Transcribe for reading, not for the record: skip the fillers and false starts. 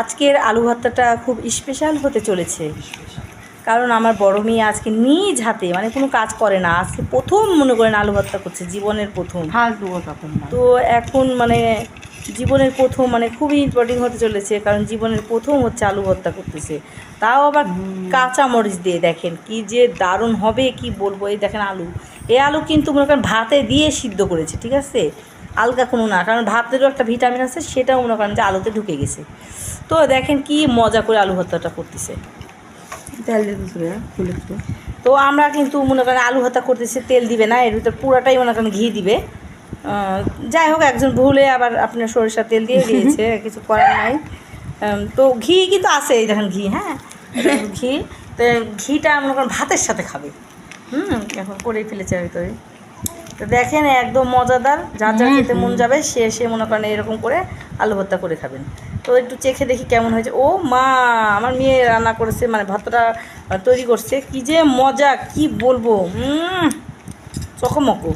আজকের আলু ভর্তাটা খুব স্পেশাল হতে চলেছে, কারণ আমার বড় মেয়ে আজকে নিজ হাতে মানে কোনো কাজ করে না, আজকে প্রথম মনে করেন আলু ভর্তা করছে, জীবনের প্রথম। তো এখন মানে জীবনের প্রথম মানে খুবই ইম্পর্টেন্ট হতে চলেছে, কারণ জীবনের প্রথম হচ্ছে আলু ভর্তা করতেছে, তাও আবার কাঁচা মরিচ দিয়ে। দেখেন কি যে দারুণ হবে কি বলবো। এই দেখেন আলু, এই আলু কিন্তু মনে করেন ভাতে দিয়ে সিদ্ধ করেছে, ঠিক আছে, আলগা কোনো না, কারণ ভাতেরও একটা ভিটামিন আছে, সেটাও মনে করেন যে আলুতে ঢুকে গেছে। তো দেখেন কি মজা করে আলু ভর্তাটা করতেছে। তো আমরা কিন্তু মনে করেন আলু ভর্তা করতেছি, তেল দিবে না, এর ভিতরে পুরাটাই মনে করেন ঘি দিবে। যাই হোক, একজন ভুলে আবার আপনার সরিষার তেল দিয়ে দিয়েছে, কিছু করার নাই। তো ঘি কিন্তু আছে, এই দেখেন ঘি, হ্যাঁ ঘি। তো ঘিটা মনে করেন ভাতের সাথে খাবে। এখন করেই ফেলেছে ভিতরে। তো দেখেন একদম মজাদার, যার যার খেতে মন যাবে সে মনে করেন এরকম করে আলু ভর্তা করে খাবেন। তো একটু চেখে দেখি কেমন হয়েছে। ও মা, আমার মেয়ে রান্না করেছে, মানে ভর্তাটা তৈরি করছে, কি যে মজা কি বলবো, চকমকো।